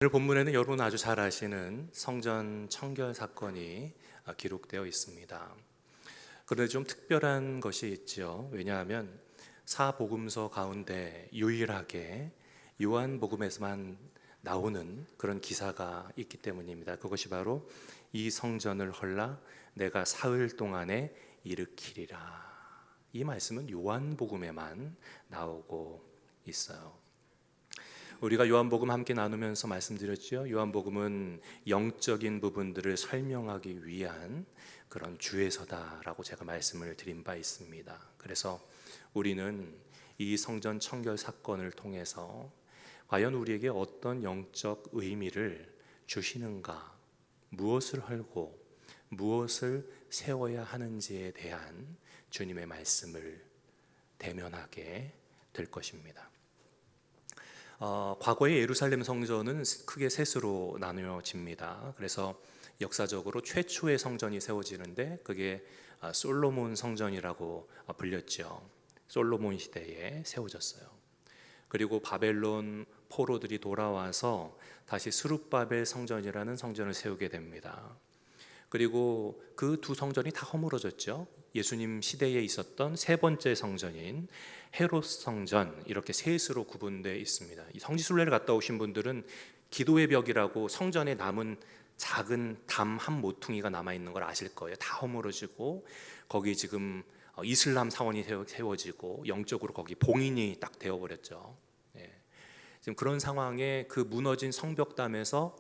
오늘 본문에는 여러분 아주 잘 아시는 성전 청결 사건이 기록되어 있습니다. 그런데 좀 특별한 것이 있죠. 왜냐하면 사복음서 가운데 유일하게 요한복음에서만 나오는 그런 기사가 있기 때문입니다. 그것이 바로 이 성전을 헐라 내가 사흘 동안에 일으키리라. 이 말씀은 요한복음에만 나오고 있어요. 우리가 요한복음 함께 나누면서 말씀드렸죠. 요한복음은 영적인 부분들을 설명하기 위한 그런 주에서다라고 제가 말씀을 드린 바 있습니다. 그래서 우리는 이 성전 청결 사건을 통해서 과연 우리에게 어떤 영적 의미를 주시는가, 무엇을 헐고 무엇을 세워야 하는지에 대한 주님의 말씀을 대면하게 될 것입니다. 과거의 예루살렘 성전은 크게 셋으로 나누어집니다. 그래서 역사적으로 최초의 성전이 세워지는데 그게 솔로몬 성전이라고 불렸죠. 솔로몬 시대에 세워졌어요. 그리고 바벨론 포로들이 돌아와서 다시 스룹바벨 성전이라는 성전을 세우게 됩니다. 그리고 그 두 성전이 다 허물어졌죠. 예수님 시대에 있었던 세 번째 성전인 헤롯 성전, 이렇게 셋으로 구분되어 있습니다. 이 성지순례를 갔다 오신 분들은 기도의 벽이라고 성전에 남은 작은 담 한 모퉁이가 남아 있는 걸 아실 거예요. 다 허물어지고 거기 지금 이슬람 사원이 세워지고 영적으로 거기 봉인이 딱 되어버렸죠. 지금 그런 상황에 그 무너진 성벽담에서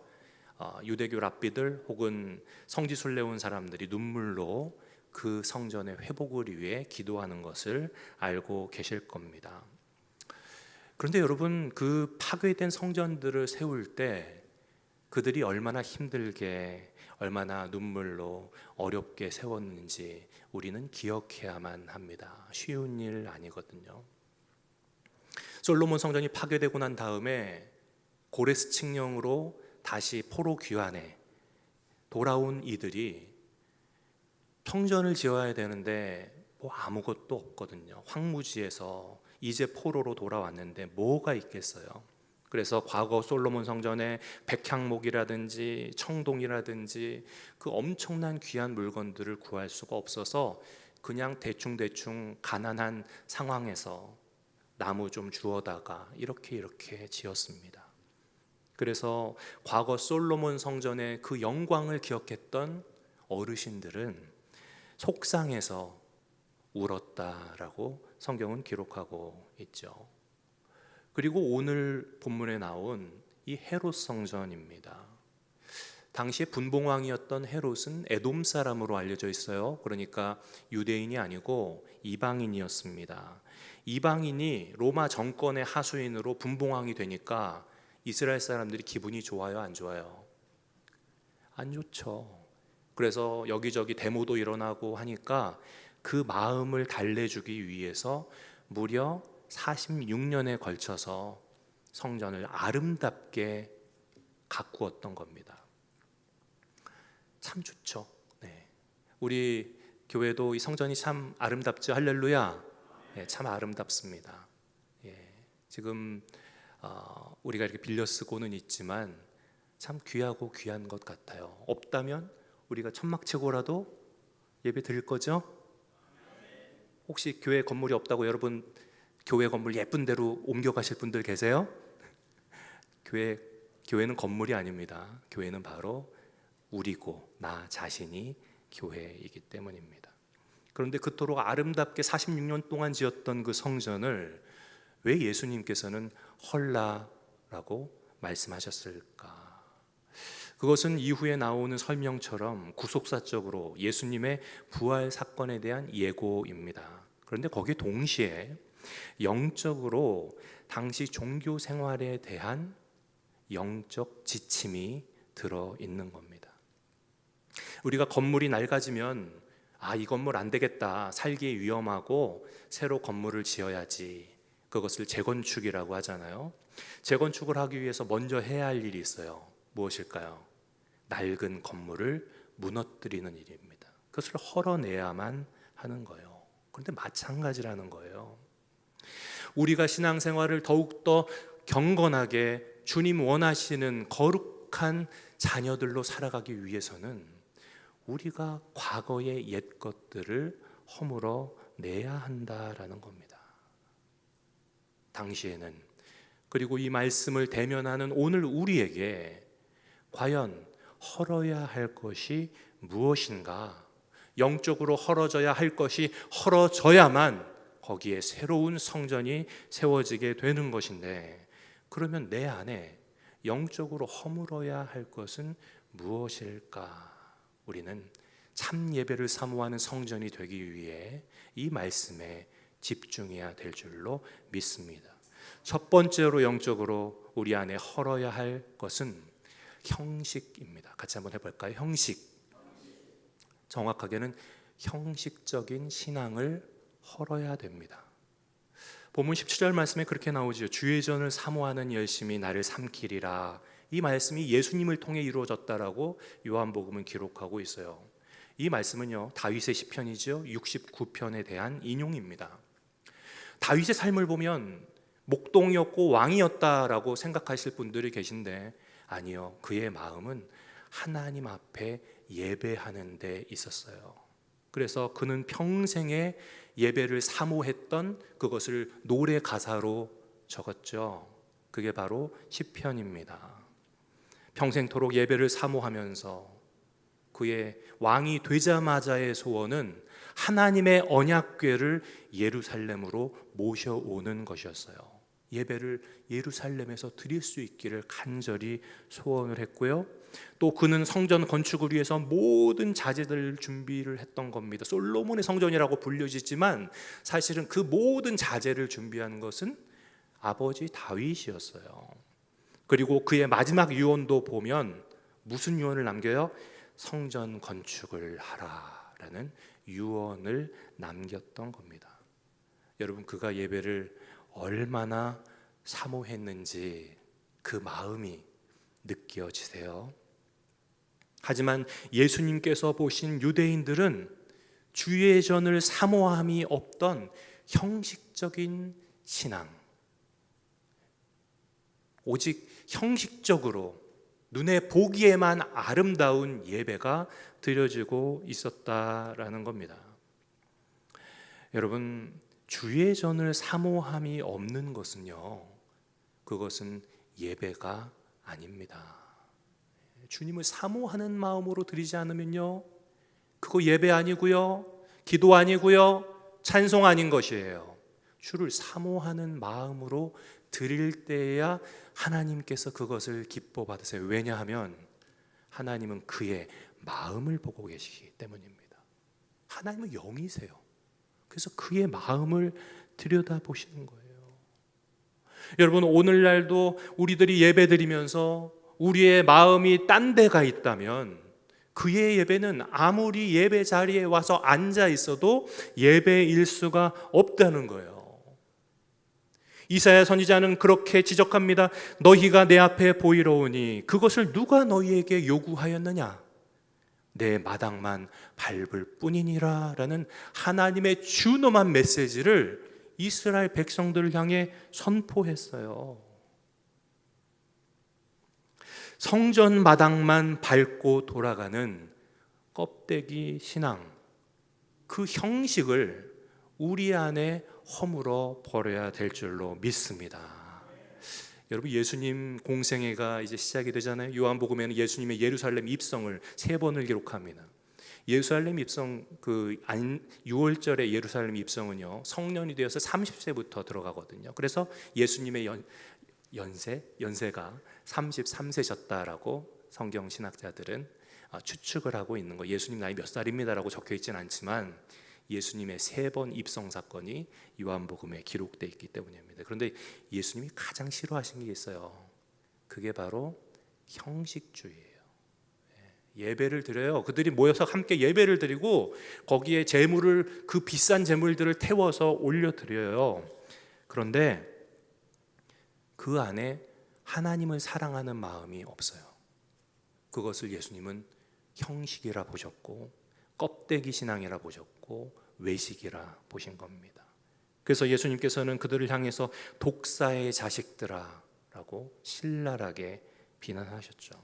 유대교 랍비들 혹은 성지순례 온 사람들이 눈물로 그 성전의 회복을 위해 기도하는 것을 알고 계실 겁니다. 그런데 여러분, 그 파괴된 성전들을 세울 때 그들이 얼마나 힘들게, 얼마나 눈물로 어렵게 세웠는지 우리는 기억해야만 합니다. 쉬운 일 아니거든요. 솔로몬 성전이 파괴되고 난 다음에 고레스 칙령으로 다시 포로 귀환에 돌아온 이들이 성전을 지어야 되는데 뭐 아무것도 없거든요. 황무지에서 이제 포로로 돌아왔는데 뭐가 있겠어요. 그래서 과거 솔로몬 성전에 백향목이라든지 청동이라든지 그 엄청난 귀한 물건들을 구할 수가 없어서 그냥 대충대충 가난한 상황에서 나무 좀 주워다가 이렇게 지었습니다. 그래서 과거 솔로몬 성전의 그 영광을 기억했던 어르신들은 속상해서 울었다라고 성경은 기록하고 있죠. 그리고 오늘 본문에 나온 이 헤롯 성전입니다. 당시에 분봉왕이었던 헤롯은 에돔 사람으로 알려져 있어요. 그러니까 유대인이 아니고 이방인이었습니다. 이방인이 로마 정권의 하수인으로 분봉왕이 되니까 이스라엘 사람들이 기분이 좋아요, 안 좋아요? 안 좋죠. 그래서 여기저기 데모도 일어나고 하니까 그 마음을 달래주기 위해서 무려 46년에 걸쳐서 성전을 아름답게 가꾸었던 겁니다. 참 좋죠. 네. 우리 교회도 이 성전이 참 아름답죠. 할렐루야. 네, 참 아름답습니다. 지금 우리가 이렇게 빌려 쓰고는 있지만 참 귀하고 귀한 것 같아요. 없다면 우리가 천막치고라도 예배 드릴 거죠? 혹시 교회 건물이 없다고 여러분 교회 건물 예쁜 데로 옮겨가실 분들 계세요? 교회는 건물이 아닙니다. 교회는 바로 우리고 나 자신이 교회이기 때문입니다. 그런데 그토록 아름답게 46년 동안 지었던 그 성전을 왜 예수님께서는 헐라라고 말씀하셨을까? 그것은 이후에 나오는 설명처럼 구속사적으로 예수님의 부활 사건에 대한 예고입니다. 그런데 거기 동시에 영적으로 당시 종교 생활에 대한 영적 지침이 들어있는 겁니다. 우리가 건물이 낡아지면 이 건물 안 되겠다, 살기 위험하고 새로 건물을 지어야지, 그것을 재건축이라고 하잖아요. 재건축을 하기 위해서 먼저 해야 할 일이 있어요. 무엇일까요? 낡은 건물을 무너뜨리는 일입니다. 그것을 헐어내야만 하는 거예요. 그런데 마찬가지라는 거예요. 우리가 신앙생활을 더욱더 경건하게 주님 원하시는 거룩한 자녀들로 살아가기 위해서는 우리가 과거의 옛 것들을 허물어 내야 한다라는 겁니다. 당시에는, 그리고 이 말씀을 대면하는 오늘 우리에게 과연 헐어야 할 것이 무엇인가? 영적으로 헐어져야 할 것이 헐어져야만 거기에 새로운 성전이 세워지게 되는 것인데, 그러면 내 안에 영적으로 허물어야 할 것은 무엇일까? 우리는 참 예배를 사모하는 성전이 되기 위해 이 말씀에 집중해야 될 줄로 믿습니다. 첫 번째로 영적으로 우리 안에 헐어야 할 것은 형식입니다. 같이 한번 해볼까요? 형식. 정확하게는 형식적인 신앙을 헐어야 됩니다. 본문 17절 말씀에 그렇게 나오죠. 주의 전을 사모하는 열심이 나를 삼키리라. 이 말씀이 예수님을 통해 이루어졌다라고 요한복음은 기록하고 있어요. 이 말씀은요, 다윗의 시편이죠. 69편에 대한 인용입니다. 다윗의 삶을 보면 목동이었고 왕이었다라고 생각하실 분들이 계신데, 아니요, 그의 마음은 하나님 앞에 예배하는 데 있었어요. 그래서 그는 평생에 예배를 사모했던 그것을 노래 가사로 적었죠. 그게 바로 시편입니다. 평생토록 예배를 사모하면서 그의 왕이 되자마자의 소원은 하나님의 언약궤를 예루살렘으로 모셔오는 것이었어요. 예배를 예루살렘에서 드릴 수 있기를 간절히 소원을 했고요. 또 그는 성전 건축을 위해서 모든 자재들 준비를 했던 겁니다. 솔로몬의 성전이라고 불려지지만 사실은 그 모든 자재를 준비한 것은 아버지 다윗이었어요. 그리고 그의 마지막 유언도 보면 무슨 유언을 남겨요? 성전 건축을 하라라는 유언을 남겼던 겁니다. 여러분, 그가 예배를 얼마나 사모했는지 그 마음이 느껴지세요? 하지만 예수님께서 보신 유대인들은 주의 전을 사모함이 없던 형식적인 신앙, 오직 형식적으로 눈에 보기에만 아름다운 예배가 드려지고 있었다라는 겁니다. 여러분, 주의 전을 사모함이 없는 것은요, 그것은 예배가 아닙니다. 주님을 사모하는 마음으로 드리지 않으면요, 그거 예배 아니고요, 기도 아니고요, 찬송 아닌 것이에요. 주를 사모하는 마음으로 드릴 때에야 하나님께서 그것을 기뻐 받으세요. 왜냐하면 하나님은 그의 마음을 보고 계시기 때문입니다. 하나님은 영이세요. 그래서 그의 마음을 들여다보시는 거예요. 여러분, 오늘날도 우리들이 예배드리면서 우리의 마음이 딴 데가 있다면 그의 예배는 아무리 예배 자리에 와서 앉아 있어도 예배일 수가 없다는 거예요. 이사야 선지자는 그렇게 지적합니다. 너희가 내 앞에 보이러 오니 그것을 누가 너희에게 요구하였느냐? 내 마당만 밟을 뿐이니라 라는 하나님의 준엄한 메시지를 이스라엘 백성들을 향해 선포했어요. 성전 마당만 밟고 돌아가는 껍데기 신앙, 그 형식을 우리 안에 허물어 버려야 될 줄로 믿습니다. 여러분, 예수님 공생애가 이제 시작이 되잖아요. 요한복음에는 예수님의 예루살렘 입성을 3번을 기록합니다. 예루살렘 입성, 6월절의 예루살렘 입성은요, 성년이 되어서 30세부터 들어가거든요. 그래서 예수님의 연세가 33세셨다라고 성경 신학자들은 추측을 하고 있는 거. 예수님 나이 몇 살입니다라고 적혀 있지는 않지만 예수님의 3번 입성 사건이 요한복음에 기록되어 있기 때문입니다. 그런데 예수님이 가장 싫어하신 게 있어요. 그게 바로 형식주의예요. 예배를 드려요. 그들이 모여서 함께 예배를 드리고 거기에 제물을, 그 비싼 제물들을 태워서 올려드려요. 그런데 그 안에 하나님을 사랑하는 마음이 없어요. 그것을 예수님은 형식이라 보셨고 껍데기 신앙이라 보셨고 외식이라 보신 겁니다. 그래서 예수님께서는 그들을 향해서 독사의 자식들아 라고 신랄하게 비난하셨죠.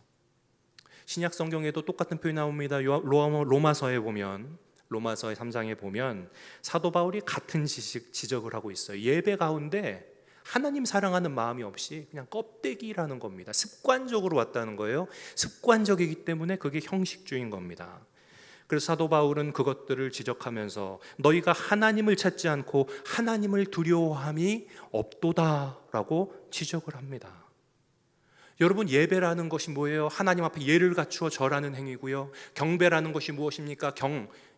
신약 성경에도 똑같은 표현이 나옵니다. 로마서에 보면, 로마서의 3장에 보면 사도 바울이 같은 지적을 하고 있어요. 예배 가운데 하나님 사랑하는 마음이 없이 그냥 껍데기라는 겁니다. 습관적으로 왔다는 거예요. 습관적이기 때문에 그게 형식주의인 겁니다. 그래서 사도 바울은 그것들을 지적하면서 너희가 하나님을 찾지 않고 하나님을 두려워함이 없도다라고 지적을 합니다. 여러분, 예배라는 것이 뭐예요? 하나님 앞에 예를 갖추어 절하는 행위고요. 경배라는 것이 무엇입니까?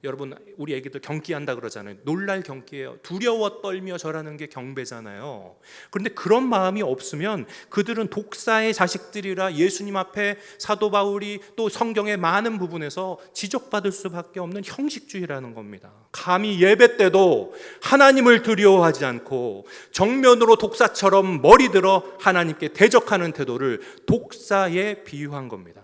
여러분, 우리 애기들 경기한다 그러잖아요. 놀랄 경기예요. 두려워 떨며 절하는 게 경배잖아요. 그런데 그런 마음이 없으면 그들은 독사의 자식들이라 예수님 앞에 사도 바울이 또 성경의 많은 부분에서 지적받을 수밖에 없는 형식주의라는 겁니다. 감히 예배 때도 하나님을 두려워하지 않고 정면으로 독사처럼 머리 들어 하나님께 대적하는 태도를 독사에 비유한 겁니다.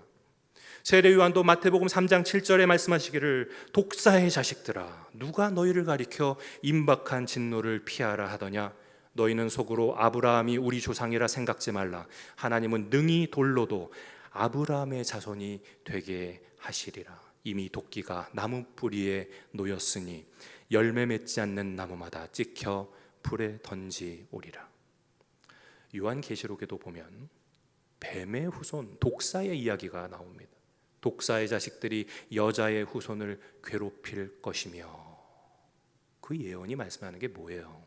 세례요한도 마태복음 3장 7절에 말씀하시기를 독사의 자식들아 누가 너희를 가리켜 임박한 진노를 피하라 하더냐 너희는 속으로 아브라함이 우리 조상이라 생각지 말라 하나님은 능히 돌로도 아브라함의 자손이 되게 하시리라 이미 도끼가 나무 뿌리에 놓였으니 열매 맺지 않는 나무마다 찍혀 불에 던지오리라. 요한계시록에도 보면 뱀의 후손 독사의 이야기가 나옵니다. 독사의 자식들이 여자의 후손을 괴롭힐 것이며 그 예언이 말씀하는 게 뭐예요?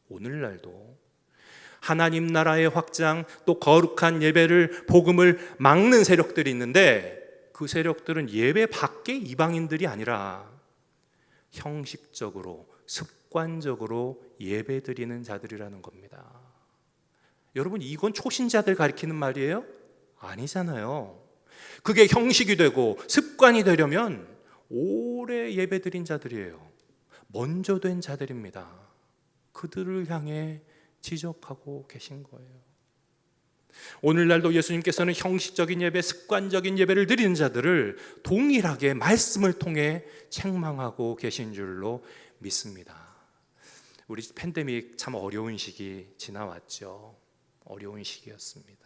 오늘날도 하나님 나라의 확장 또 거룩한 예배를 복음을 막는 세력들이 있는데 그 세력들은 예배 밖의 이방인들이 아니라 형식적으로 습관적으로 예배 드리는 자들이라는 겁니다. 여러분 이건 초신자들 가리키는 말이에요? 아니잖아요. 그게 형식이 되고 습관이 되려면 오래 예배드린 자들이에요. 먼저 된 자들입니다. 그들을 향해 지적하고 계신 거예요. 오늘날도 예수님께서는 형식적인 예배, 습관적인 예배를 드리는 자들을 동일하게 말씀을 통해 책망하고 계신 줄로 믿습니다. 우리 팬데믹 참 어려운 시기 지나왔죠. 어려운 시기였습니다.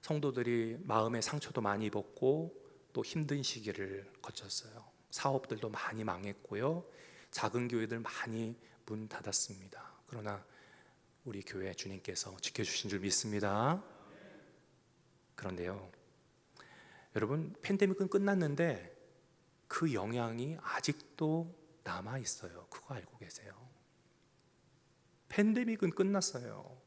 성도들이 마음의 상처도 많이 입었고 또 힘든 시기를 거쳤어요. 사업들도 많이 망했고요. 작은 교회들 많이 문 닫았습니다. 그러나 우리 교회 주님께서 지켜주신 줄 믿습니다. 그런데요, 여러분 팬데믹은 끝났는데 그 영향이 아직도 남아 있어요. 그거 알고 계세요? 팬데믹은 끝났어요.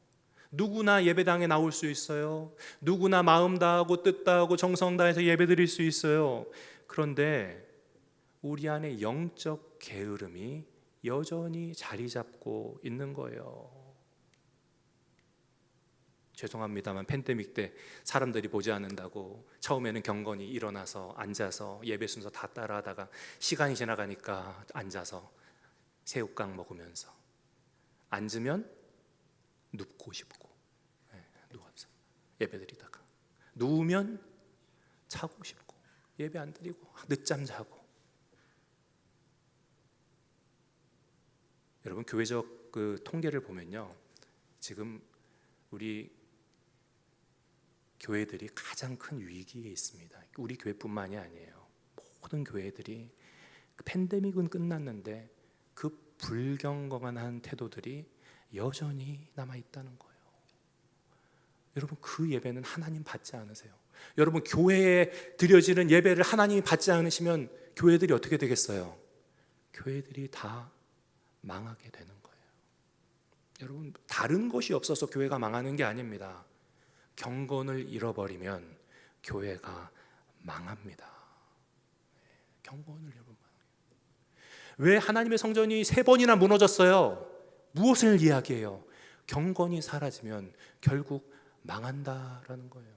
누구나 예배당에 나올 수 있어요. 누구나 마음 다하고 뜻 다하고 정성 다해서 예배드릴 수 있어요. 그런데 우리 안에 영적 게으름이 여전히 자리 잡고 있는 거예요. 죄송합니다만 팬데믹 때 사람들이 보지 않는다고 처음에는 경건히 일어나서 앉아서 예배 순서 다 따라하다가 시간이 지나가니까 앉아서 새우깡 먹으면서 앉으면 눕고 싶고 누워서 예배드리다가 누우면 자고 싶고 예배 안 드리고 늦잠 자고. 여러분 교회적 그 통계를 보면요, 지금 우리 교회들이 가장 큰 위기에 있습니다. 우리 교회뿐만이 아니에요. 모든 교회들이 팬데믹은 끝났는데 그 불경건한 태도들이 여전히 남아 있다는 거예요. 여러분 그 예배는 하나님 받지 않으세요. 여러분 교회에 드려지는 예배를 하나님이 받지 않으시면 교회들이 어떻게 되겠어요? 교회들이 다 망하게 되는 거예요. 여러분 다른 것이 없어서 교회가 망하는 게 아닙니다. 경건을 잃어버리면 교회가 망합니다. 경건을 잃어버리면. 왜 하나님의 성전이 3번이나 무너졌어요? 무엇을 이야기해요? 경건이 사라지면 결국 망한다라는 거예요.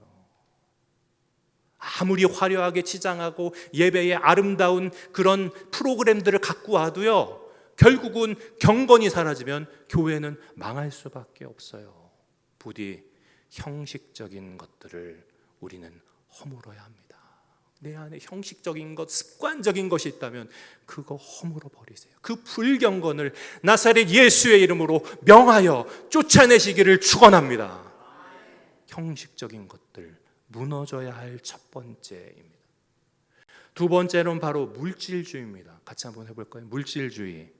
아무리 화려하게 치장하고 예배의 아름다운 그런 프로그램들을 갖고 와도요, 결국은 경건이 사라지면 교회는 망할 수밖에 없어요. 부디 형식적인 것들을 우리는 허물어야 합니다. 내 안에 형식적인 것, 습관적인 것이 있다면 그거 허물어 버리세요. 그 불경건을 나사렛 예수의 이름으로 명하여 쫓아내시기를 축원합니다. 형식적인 것들 무너져야 할 첫 번째입니다. 두 번째는 바로 물질주의입니다. 같이 한번 해볼까요? 물질주의.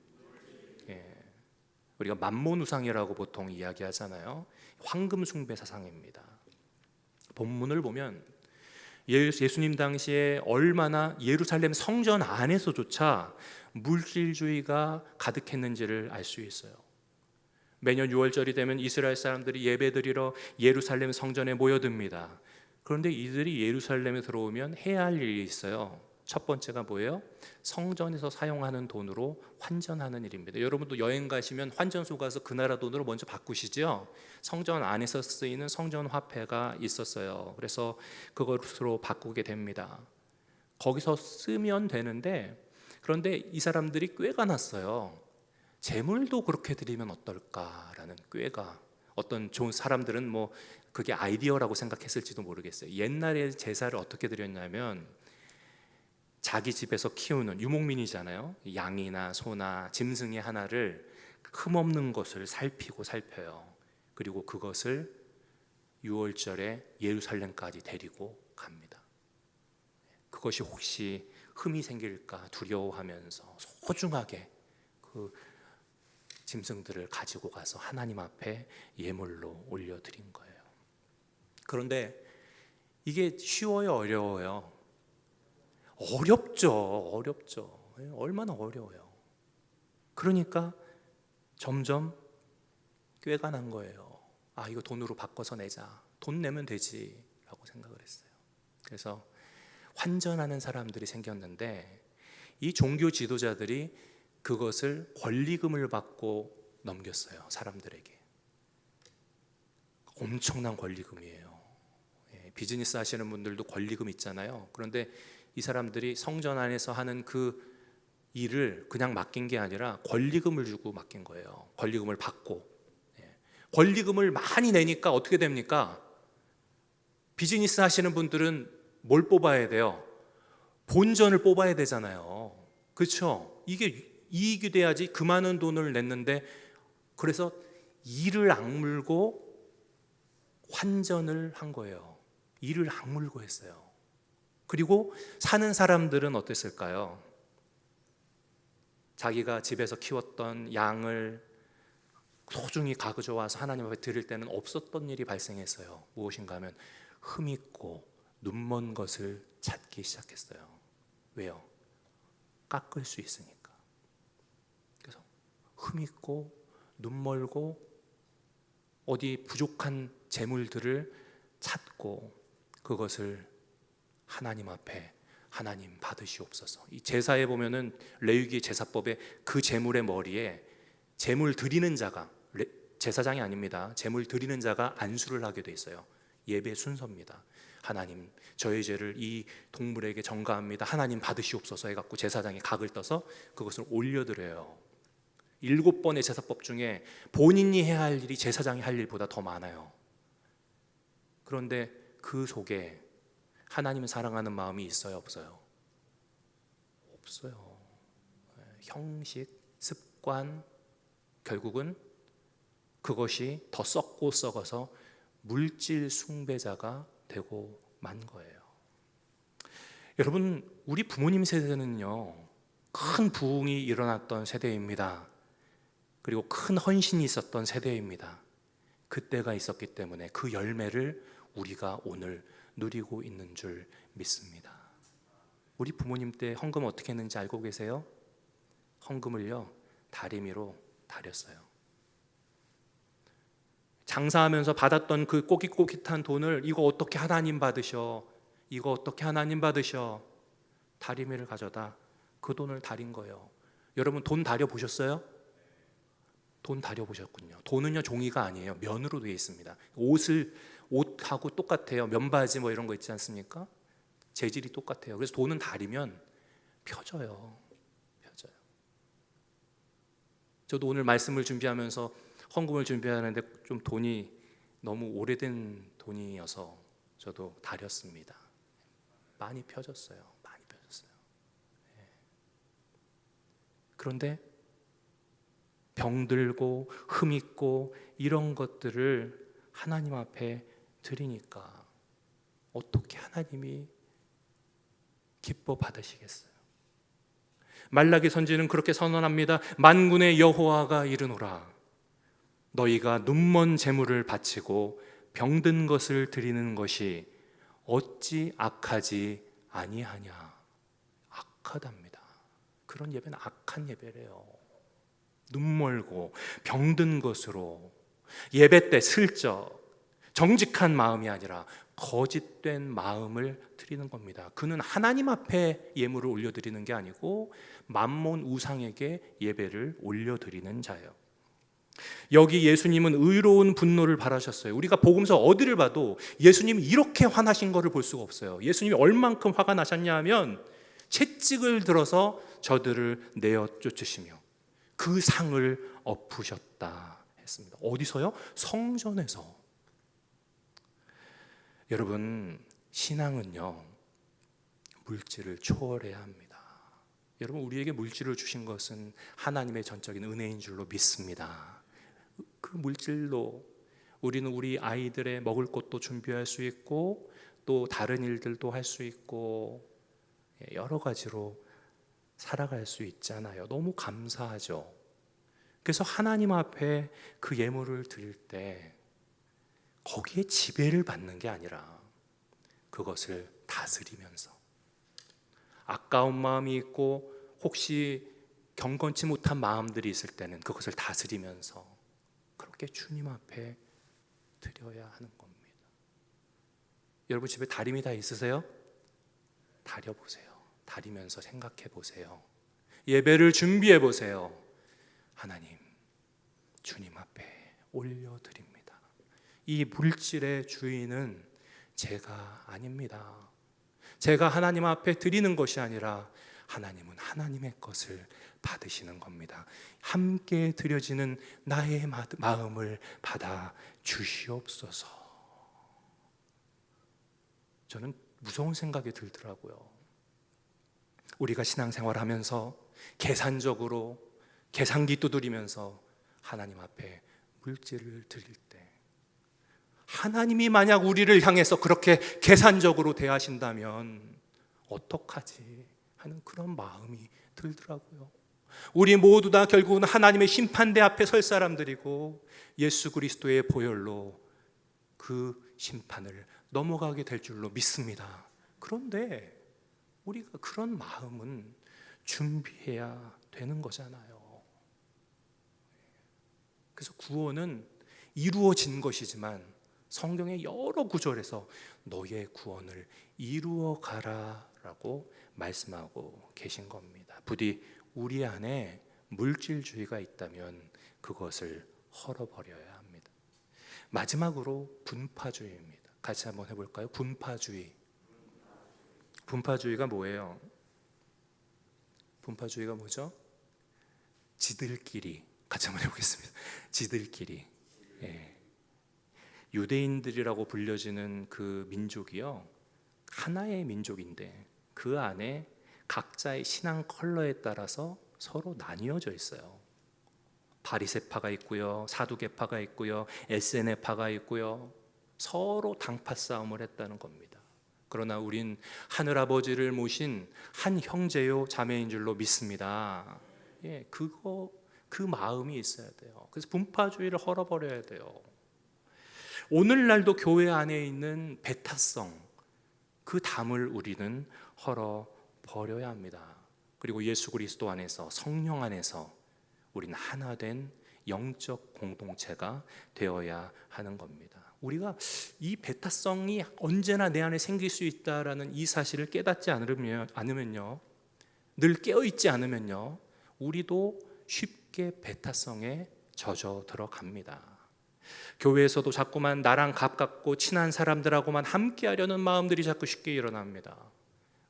우리가 만몬우상이라고 보통 이야기하잖아요. 황금 숭배 사상입니다. 본문을 보면 예수님 당시에 얼마나 예루살렘 성전 안에서조차 물질주의가 가득했는지를 알 수 있어요. 매년 6월절이 되면 이스라엘 사람들이 예배드리러 예루살렘 성전에 모여듭니다. 그런데 이들이 예루살렘에 들어오면 해야 할 일이 있어요. 첫 번째가 뭐예요? 성전에서 사용하는 돈으로 환전하는 일입니다. 여러분도 여행 가시면 환전소 가서 그 나라 돈으로 먼저 바꾸시죠. 성전 안에서 쓰이는 성전 화폐가 있었어요. 그래서 그것으로 바꾸게 됩니다. 거기서 쓰면 되는데, 그런데 이 사람들이 꾀가 났어요. 재물도 그렇게 드리면 어떨까라는 꾀가. 어떤 좋은 사람들은 뭐 그게 아이디어라고 생각했을지도 모르겠어요. 옛날에 제사를 어떻게 드렸냐면, 자기 집에서 키우는 유목민이잖아요. 양이나 소나 짐승의 하나를 흠없는 것을 살펴요. 그리고 그것을 6월절에 예루살렘까지 데리고 갑니다. 그것이 혹시 흠이 생길까 두려워하면서 소중하게 그 짐승들을 가지고 가서 하나님 앞에 예물로 올려드린 거예요. 그런데 이게 쉬워요, 어려워요? 어렵죠. 얼마나 어려워요. 그러니까 점점 꾀가 난 거예요. 이거 돈으로 바꿔서 내자. 돈 내면 되지 라고 생각을 했어요. 그래서 환전하는 사람들이 생겼는데, 이 종교 지도자들이 그것을 권리금을 받고 넘겼어요. 사람들에게. 엄청난 권리금이에요. 비즈니스 하시는 분들도 권리금 있잖아요. 그런데 이 사람들이 성전 안에서 하는 그 일을 그냥 맡긴 게 아니라 권리금을 주고 맡긴 거예요. 권리금을 받고. 권리금을 많이 내니까 어떻게 됩니까? 비즈니스 하시는 분들은 뭘 뽑아야 돼요? 본전을 뽑아야 되잖아요. 그렇죠? 이게 이익이 돼야지 그 많은 돈을 냈는데, 그래서 이를 악물고 환전을 한 거예요. 이를 악물고 했어요. 그리고 사는 사람들은 어땠을까요? 자기가 집에서 키웠던 양을 소중히 가져와서 하나님 앞에 드릴 때는 없었던 일이 발생했어요. 무엇인가 하면 흠있고 눈먼 것을 찾기 시작했어요. 왜요? 깎을 수 있으니까. 그래서 흠있고 눈멀고 어디 부족한 재물들을 찾고 그것을 하나님 앞에 하나님 받으시옵소서. 이 제사에 보면은 레위기 제사법에 그 제물의 머리에 제물 드리는 자가, 제사장이 아닙니다. 제물 드리는 자가 안수를 하게 돼 있어요. 예배 순서입니다. 하나님, 저의 죄를 이 동물에게 전가합니다. 하나님 받으시옵소서 해갖고 제사장이 각을 떠서 그것을 올려드려요. 7번의 제사법 중에 본인이 해야 할 일이 제사장이 할 일보다 더 많아요. 그런데 그 속에 하나님을 사랑하는 마음이 있어요, 없어요? 없어요. 형식, 습관, 결국은 그것이 더 썩고 썩어서 물질 숭배자가 되고 만 거예요. 여러분, 우리 부모님 세대는요, 큰 부흥이 일어났던 세대입니다. 그리고 큰 헌신이 있었던 세대입니다. 그때가 있었기 때문에 그 열매를 우리가 오늘 누리고 있는 줄 믿습니다. 우리 부모님 때 헌금 어떻게 했는지 알고 계세요? 헌금을요, 다리미로 다렸어요. 장사하면서 받았던 그 꼬깃꼬깃한 돈을 이거 어떻게 하나님 받으셔? 이거 어떻게 하나님 받으셔? 다리미를 가져다 그 돈을 다린 거예요. 여러분 돈 다려 보셨어요? 돈 다려 보셨군요. 돈은요 종이가 아니에요. 면으로 되어 있습니다. 옷하고 똑같아요. 면바지 뭐 이런 거 있지 않습니까? 재질이 똑같아요. 그래서 돈은 다리면 펴져요. 저도 오늘 말씀을 준비하면서 헌금을 준비하는데 좀 돈이 너무 오래된 돈이어서 저도 다렸습니다. 많이 펴졌어요. 많이 펴졌어요. 그런데 병들고 흠 있고 이런 것들을 하나님 앞에 드리니까 어떻게 하나님이 기뻐 받으시겠어요? 말라기 선지는 그렇게 선언합니다. 만군의 여호와가 이르노라. 너희가 눈먼 제물을 바치고 병든 것을 드리는 것이 어찌 악하지 아니하냐. 악하답니다. 그런 예배는 악한 예배래요. 눈멀고 병든 것으로 예배 때 슬쩍 정직한 마음이 아니라 거짓된 마음을 드리는 겁니다. 그는 하나님 앞에 예물을 올려드리는 게 아니고 만몬 우상에게 예배를 올려드리는 자예요. 여기 예수님은 의로운 분노를 바라셨어요. 우리가 복음서 어디를 봐도 예수님이 이렇게 화나신 것을 볼 수가 없어요. 예수님이 얼만큼 화가 나셨냐 하면 채찍을 들어서 저들을 내어 쫓으시며 그 상을 엎으셨다 했습니다. 어디서요? 성전에서. 여러분, 신앙은요 물질을 초월해야 합니다. 여러분, 우리에게 물질을 주신 것은 하나님의 전적인 은혜인 줄로 믿습니다. 그 물질로 우리는 우리 아이들의 먹을 것도 준비할 수 있고 또 다른 일들도 할 수 있고 여러 가지로 살아갈 수 있잖아요. 너무 감사하죠. 그래서 하나님 앞에 그 예물을 드릴 때 거기에 지배를 받는 게 아니라 그것을 다스리면서 아까운 마음이 있고 혹시 경건치 못한 마음들이 있을 때는 그것을 다스리면서 그렇게 주님 앞에 드려야 하는 겁니다. 여러분 집에 다림이 다 있으세요? 다려보세요. 다리면서 생각해 보세요. 예배를 준비해 보세요. 하나님, 주님 앞에 올려드립니다. 이 물질의 주인은 제가 아닙니다. 제가 하나님 앞에 드리는 것이 아니라 하나님은 하나님의 것을 받으시는 겁니다. 함께 드려지는 나의 마음을 받아 주시옵소서. 저는 무서운 생각이 들더라고요. 우리가 신앙생활하면서 계산적으로 계산기 두드리면서 하나님 앞에 물질을 드릴 때 하나님이 만약 우리를 향해서 그렇게 계산적으로 대하신다면 어떡하지 하는 그런 마음이 들더라고요. 우리 모두 다 결국은 하나님의 심판대 앞에 설 사람들이고 예수 그리스도의 보혈로 그 심판을 넘어가게 될 줄로 믿습니다. 그런데 우리가 그런 마음은 준비해야 되는 거잖아요. 그래서 구원은 이루어진 것이지만 성경의 여러 구절에서 너의 구원을 이루어 가라라고 말씀하고 계신 겁니다. 부디 우리 안에 물질주의가 있다면 그것을 헐어버려야 합니다. 마지막으로 분파주의입니다. 같이 한번 해볼까요? 분파주의. 분파주의가 뭐예요? 분파주의가 뭐죠? 지들끼리. 같이 한번 해보겠습니다. 지들끼리. 예. 유대인들이라고 불려지는 그 민족이요, 하나의 민족인데 그 안에 각자의 신앙 컬러에 따라서 서로 나뉘어져 있어요. 바리새파가 있고요, 사두개파가 있고요, 에세네파가 있고요. 서로 당파 싸움을 했다는 겁니다. 그러나 우린 하늘아버지를 모신 한 형제요 자매인 줄로 믿습니다. 예, 그 마음이 있어야 돼요. 그래서 분파주의를 헐어버려야 돼요. 오늘날도 교회 안에 있는 배타성, 그 담을 우리는 헐어버려야 합니다. 그리고 예수 그리스도 안에서, 성령 안에서 우리는 하나 된 영적 공동체가 되어야 하는 겁니다. 우리가 이 배타성이 언제나 내 안에 생길 수 있다라는 이 사실을 깨닫지 않으면요, 늘 깨어있지 않으면요, 우리도 쉽게 배타성에 젖어 들어갑니다. 교회에서도 자꾸만 나랑 가깝고 친한 사람들하고만 함께 하려는 마음들이 자꾸 쉽게 일어납니다.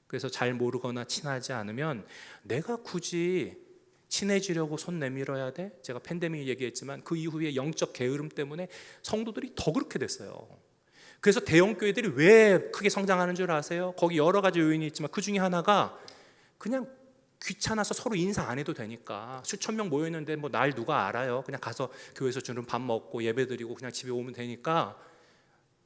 그래서 잘 모르거나 친하지 않으면 내가 굳이 친해지려고 손 내밀어야 돼? 제가 팬데믹 얘기했지만 그 이후에 영적 게으름 때문에 성도들이 더 그렇게 됐어요. 그래서 대형 교회들이 왜 크게 성장하는 줄 아세요? 거기 여러 가지 요인이 있지만 그 중에 하나가 그냥 귀찮아서 서로 인사 안 해도 되니까. 수천 명 모였는데 뭐 날 누가 알아요? 그냥 가서 교회에서 주는 밥 먹고 예배 드리고 그냥 집에 오면 되니까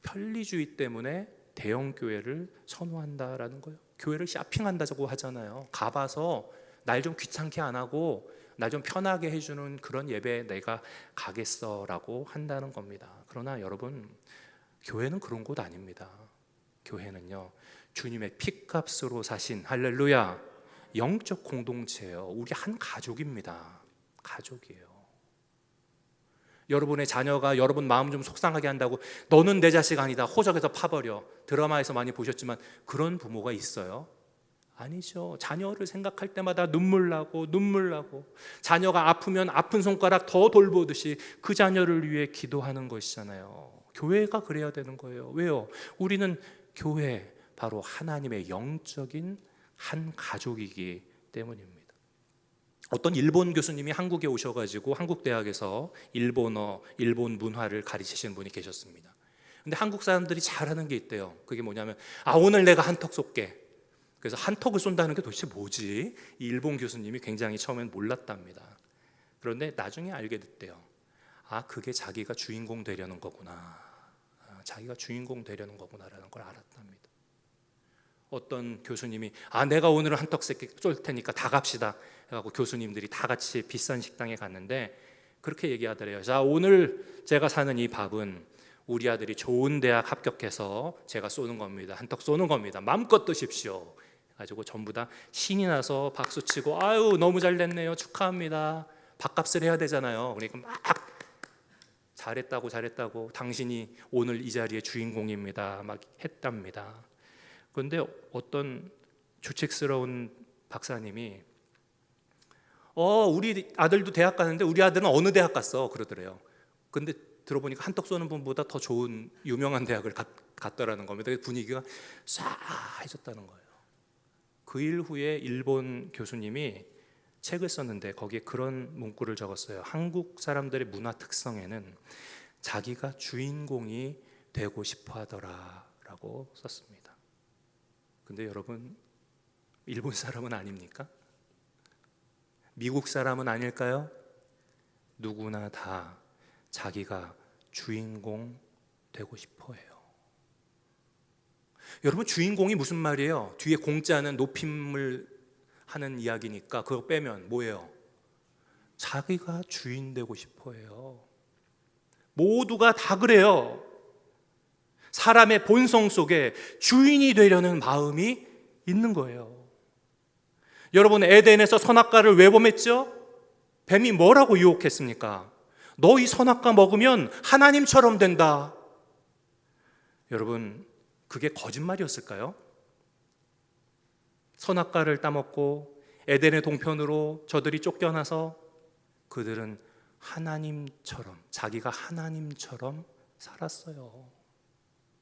편리주의 때문에 대형 교회를 선호한다라는 거예요. 교회를 쇼핑한다고 하잖아요. 가봐서 날 좀 귀찮게 안 하고 날 좀 편하게 해주는 그런 예배에 내가 가겠어라고 한다는 겁니다. 그러나 여러분, 교회는 그런 곳 아닙니다. 교회는요, 주님의 피값으로 사신, 할렐루야, 영적 공동체예요. 우리 한 가족입니다. 가족이에요. 여러분의 자녀가 여러분 마음 좀 속상하게 한다고 너는 내 자식 아니다, 호적에서 파버려. 드라마에서 많이 보셨지만 그런 부모가 있어요? 아니죠. 자녀를 생각할 때마다 눈물 나고 자녀가 아프면 아픈 손가락 더 돌보듯이 그 자녀를 위해 기도하는 것이잖아요. 교회가 그래야 되는 거예요. 왜요? 우리는 교회, 바로 하나님의 영적인 한 가족이기 때문입니다. 어떤 일본 교수님이 한국에 오셔가지고 한국 대학에서 일본어, 일본 문화를 가르치시는 분이 계셨습니다. 근데 한국 사람들이 잘하는 게 있대요. 그게 뭐냐면, 오늘 내가 한턱 쏠게. 그래서 한턱을 쏜다는 게 도대체 뭐지? 이 일본 교수님이 굉장히 처음엔 몰랐답니다. 그런데 나중에 알게 됐대요. 그게 자기가 주인공 되려는 거구나. 자기가 주인공 되려는 거구나라는 걸 알았답니다. 어떤 교수님이 내가 오늘은 한턱 쏠 테니까 다 갑시다 해가지고 교수님들이 다 같이 비싼 식당에 갔는데 그렇게 얘기하더래요. 자, 오늘 제가 사는 이 밥은 우리 아들이 좋은 대학 합격해서 제가 쏘는 겁니다. 한턱 쏘는 겁니다. 마음껏 드십시오. 가지고 전부 다 신이 나서 박수치고 아유 너무 잘 됐네요, 축하합니다. 밥값을 해야 되잖아요. 그러니까 막 잘했다고 당신이 오늘 이 자리의 주인공입니다 막 했답니다. 그런데 어떤 주책스러운 박사님이 우리 아들도 대학 가는데 우리 아들은 어느 대학 갔어? 그러더래요. 근데 들어보니까 한턱 쏘는 분보다 더 좋은 유명한 대학을 갔더라는 겁니다. 분위기가 싸해졌다는 거예요. 그 일 후에 일본 교수님이 책을 썼는데 거기에 그런 문구를 적었어요. 한국 사람들의 문화 특성에는 자기가 주인공이 되고 싶어 하더라라고 썼습니다. 근데 여러분, 일본 사람은 아닙니까? 미국 사람은 아닐까요? 누구나 다 자기가 주인공 되고 싶어 해요. 여러분, 주인공이 무슨 말이에요? 뒤에 공짜는 높임을 하는 이야기니까 그거 빼면 뭐예요? 자기가 주인 되고 싶어 해요. 모두가 다 그래요. 사람의 본성 속에 주인이 되려는 마음이 있는 거예요. 여러분, 에덴에서 선악과를 왜 범했죠? 뱀이 뭐라고 유혹했습니까? 너 이 선악과 먹으면 하나님처럼 된다. 여러분, 그게 거짓말이었을까요? 선악과를 따먹고 에덴의 동편으로 저들이 쫓겨나서 그들은 하나님처럼, 자기가 하나님처럼 살았어요.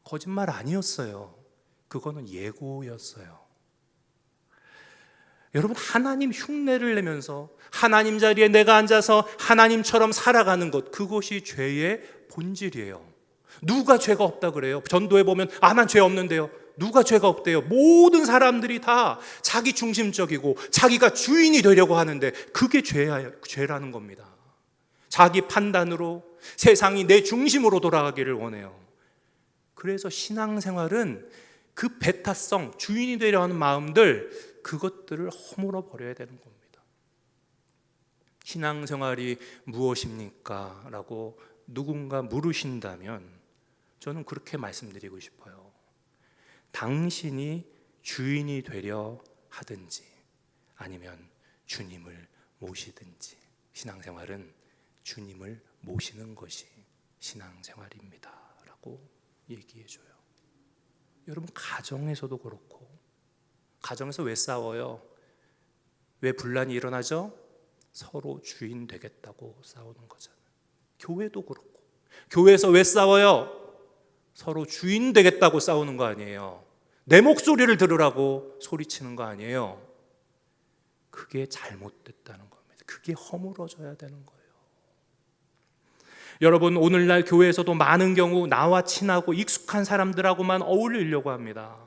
거짓말 아니었어요. 그거는 예고였어요. 여러분, 하나님 흉내를 내면서 하나님 자리에 내가 앉아서 하나님처럼 살아가는 것, 그것이 죄의 본질이에요. 누가 죄가 없다 그래요? 전도에 보면 난 죄 없는데요. 누가 죄가 없대요? 모든 사람들이 다 자기 중심적이고 자기가 주인이 되려고 하는데 그게 죄라는 겁니다. 자기 판단으로 세상이 내 중심으로 돌아가기를 원해요. 그래서 신앙생활은 그 배타성, 주인이 되려 하는 마음들, 그것들을 허물어 버려야 되는 겁니다. 신앙생활이 무엇입니까? 라고 누군가 물으신다면 저는 그렇게 말씀드리고 싶어요. 당신이 주인이 되려 하든지 아니면 주님을 모시든지, 신앙생활은 주님을 모시는 것이 신앙생활입니다 라고 얘기해줘요. 여러분, 가정에서도 그렇고, 가정에서 왜 싸워요? 왜 분란이 일어나죠? 서로 주인 되겠다고 싸우는 거잖아요. 교회도 그렇고, 교회에서 왜 싸워요? 서로 주인 되겠다고 싸우는 거 아니에요. 내 목소리를 들으라고 소리치는 거 아니에요. 그게 잘못됐다는 겁니다. 그게 허물어져야 되는 거예요. 여러분, 오늘날 교회에서도 많은 경우 나와 친하고 익숙한 사람들하고만 어울리려고 합니다.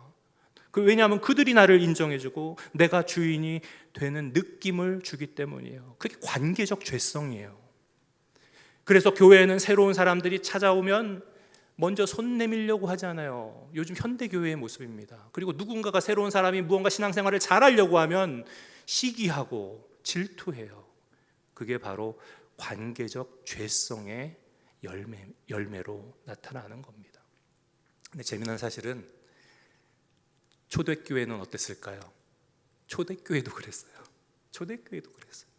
왜냐하면 그들이 나를 인정해주고 내가 주인이 되는 느낌을 주기 때문이에요. 그게 관계적 죄성이에요. 그래서 교회에는 새로운 사람들이 찾아오면 먼저 손 내밀려고 하잖아요. 요즘 현대교회의 모습입니다. 그리고 누군가가 새로운 사람이 무언가 신앙생활을 잘하려고 하면 시기하고 질투해요. 그게 바로 관계적 죄성의 열매로 나타나는 겁니다. 근데 재미난 사실은 초대교회는 어땠을까요? 초대교회도 그랬어요. 초대교회도 그랬어요.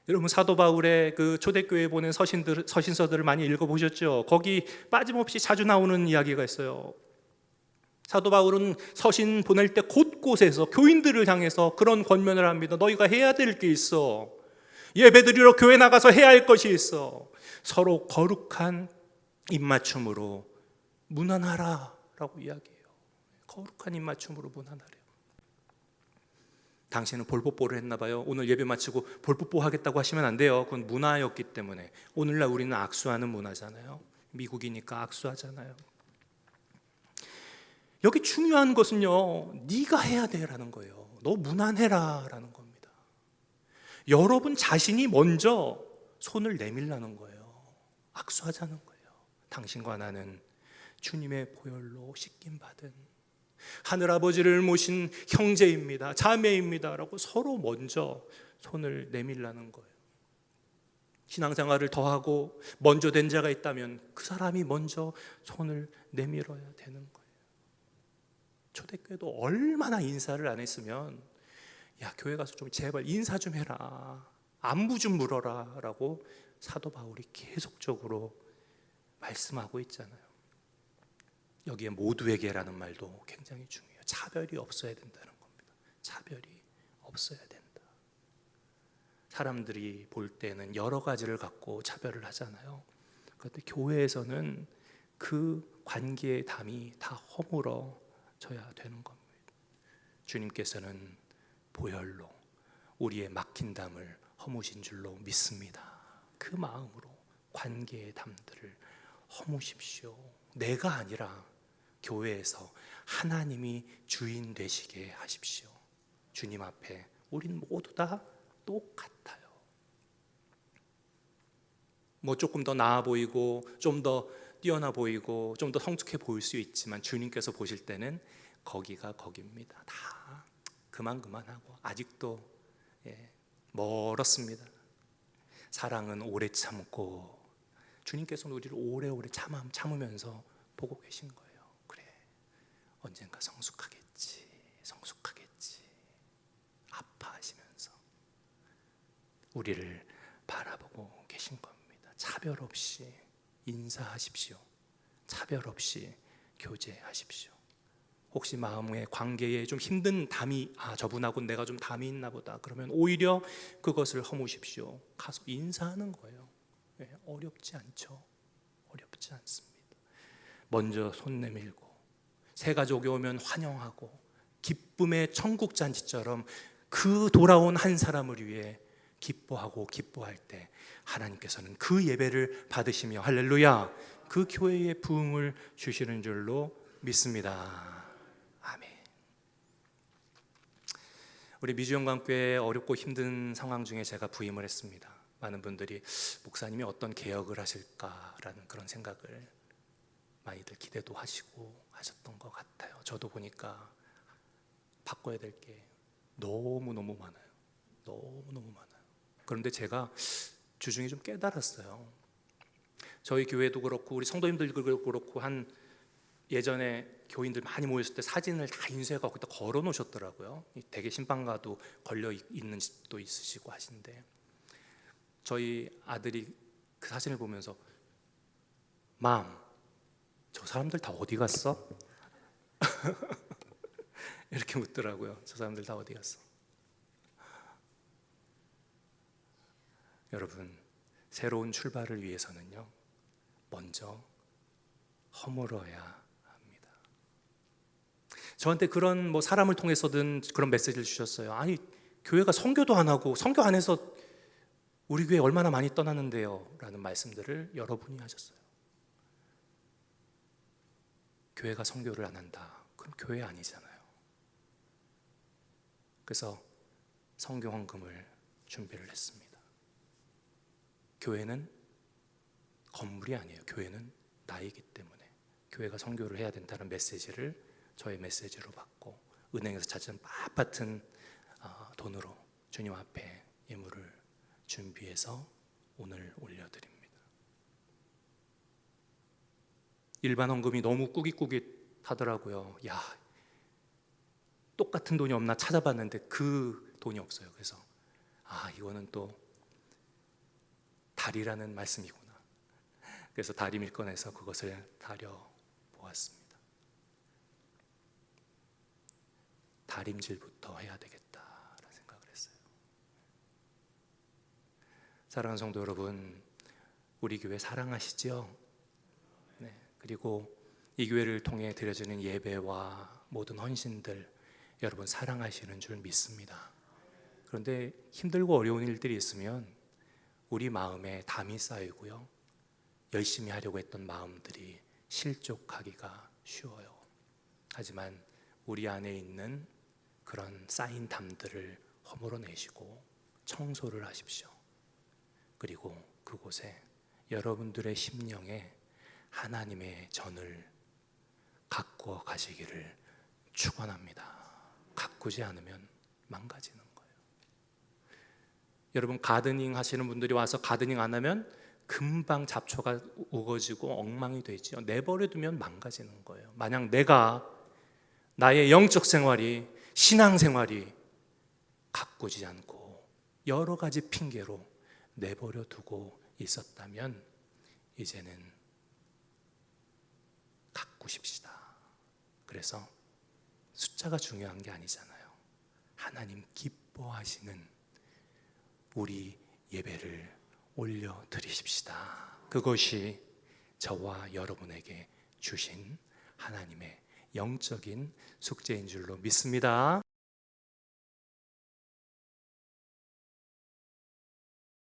여러분, 사도 바울의 그 초대교회에 보낸 서신서들을 많이 읽어보셨죠? 거기 빠짐없이 자주 나오는 이야기가 있어요. 사도 바울은 서신 보낼 때 곳곳에서 교인들을 향해서 그런 권면을 합니다. 너희가 해야 될 게 있어. 예배드리러 교회 나가서 해야 할 것이 있어. 서로 거룩한 입맞춤으로 문안하라 라고 이야기해요. 거룩한 입맞춤으로 문안하래요. 당신은 볼뽀뽀를 했나 봐요. 오늘 예배 마치고 볼뽀뽀 하겠다고 하시면 안 돼요. 그건 문화였기 때문에. 오늘날 우리는 악수하는 문화잖아요. 미국이니까 악수하잖아요. 여기 중요한 것은요, 네가 해야 돼라는 거예요. 너 문안해라 라는 겁니다. 여러분 자신이 먼저 손을 내밀라는 거예요. 악수하자는 거예요. 당신과 나는 주님의 보혈로 씻김 받은 하늘아버지를 모신 형제입니다, 자매입니다 라고 서로 먼저 손을 내밀라는 거예요. 신앙생활을 더하고 먼저 된 자가 있다면 그 사람이 먼저 손을 내밀어야 되는 거예요. 초대교회도 얼마나 인사를 안 했으면 야, 교회 가서 좀 제발 인사 좀 해라, 안부 좀 물어라 라고 사도 바울이 계속적으로 말씀하고 있잖아요. 여기에 모두에게라는 말도 굉장히 중요해요. 차별이 없어야 된다는 겁니다. 차별이 없어야 된다. 사람들이 볼 때는 여러 가지를 갖고 차별을 하잖아요. 그런데 교회에서는 그 관계의 담이 다 허물어져야 되는 겁니다. 주님께서는 보혈로 우리의 막힌 담을 허무신 줄로 믿습니다. 그 마음으로 관계의 담들을 허무십시오. 내가 아니라 교회에서 하나님이 주인 되시게 하십시오. 주님 앞에 우린 모두 다 똑같아요. 뭐 조금 더 나아 보이고 좀 더 뛰어나 보이고 좀 더 성숙해 보일 수 있지만 주님께서 보실 때는 거기가 거기입니다. 다 그만하고 아직도 멀었습니다. 사랑은 오래 참고, 주님께서는 우리를 오래오래 참으면서 보고 계신 거예요. 그래, 언젠가 성숙하겠지 아파하시면서 우리를 바라보고 계신 겁니다. 차별 없이 인사하십시오. 차별 없이 교제하십시오. 혹시 마음의 관계에 좀 힘든 담이, 저분하고 내가 좀 담이 있나 보다, 그러면 오히려 그것을 허무십시오. 가서 인사하는 거예요. 어렵지 않죠. 어렵지 않습니다. 먼저 손 내밀고, 새 가족이 오면 환영하고, 기쁨의 천국 잔치처럼 그 돌아온 한 사람을 위해 기뻐하고 기뻐할 때 하나님께서는 그 예배를 받으시며 할렐루야, 그 교회에 부흥을 주시는 줄로 믿습니다. 아멘. 우리 미주영광교회 어렵고 힘든 상황 중에 제가 부임을 했습니다. 많은 분들이 목사님이 어떤 개혁을 하실까라는 그런 생각을 많이들 기대도 하시고 하셨던 것 같아요. 저도 보니까 바꿔야 될 게 너무너무 많아요. 너무너무 많아요. 그런데 제가 주중에 좀 깨달았어요. 저희 교회도 그렇고 우리 성도님들도 그렇고 한 예전에 교인들 많이 모였을 때 사진을 다 인쇄해서 거기다 걸어 놓으셨더라고요. 대개 신방가도 걸려 있는 집도 있으시고 하신데, 저희 아들이 그 사진을 보면서 맘, 저 사람들 다 어디 갔어? 이렇게 묻더라고요. 저 사람들 다 어디 갔어? 여러분, 새로운 출발을 위해서는요, 먼저 허물어야 합니다. 저한테 그런 사람을 통해서든 그런 메시지를 주셨어요. 아니, 교회가 선교도 안 하고 선교 안 해서 우리 교회 얼마나 많이 떠나는데요 라는 말씀들을 여러분이 하셨어요. 교회가 선교를 안 한다, 그럼 교회 아니잖아요. 그래서 선교 헌금을 준비를 했습니다. 교회는 건물이 아니에요. 교회는 나이기 때문에 교회가 선교를 해야 된다는 메시지를 저의 메시지로 받고 은행에서 찾은 빳빳은 돈으로 주님 앞에 예물을 준비해서 오늘 올려드립니다. 일반 헌금이 너무 꾸깃꾸깃하더라고요. 야, 똑같은 돈이 없나 찾아봤는데 그 돈이 없어요. 그래서 이거는 또 달이라는 말씀이구나. 그래서 다림을 꺼내서 그것을 다려 보았습니다. 다림질부터 해야 되겠다라는 생각을 했어요. 사랑하는 성도 여러분, 우리 교회 사랑하시죠? 네. 그리고 이 교회를 통해 드려지는 예배와 모든 헌신들 여러분 사랑하시는 줄 믿습니다. 그런데 힘들고 어려운 일들이 있으면 우리 마음에 담이 쌓이고요, 열심히 하려고 했던 마음들이 실족하기가 쉬워요. 하지만 우리 안에 있는 그런 쌓인 담들을 허물어내시고 청소를 하십시오. 그리고 그곳에 여러분들의 심령에 하나님의 전을 가꾸어 가시기를 축원합니다. 가꾸지 않으면 망가지는 거예요. 여러분, 가드닝 하시는 분들이 와서 가드닝 안 하면 금방 잡초가 우거지고 엉망이 되죠. 내버려 두면 망가지는 거예요. 만약 내가 나의 영적 생활이, 신앙 생활이 가꾸지 않고 여러 가지 핑계로 내버려 두고 있었다면 이제는 가꾸십시다. 그래서 숫자가 중요한 게 아니잖아요. 하나님 기뻐하시는 우리 예배를 올려드리십시다. 그것이 저와 여러분에게 주신 하나님의 영적인 숙제인 줄로 믿습니다.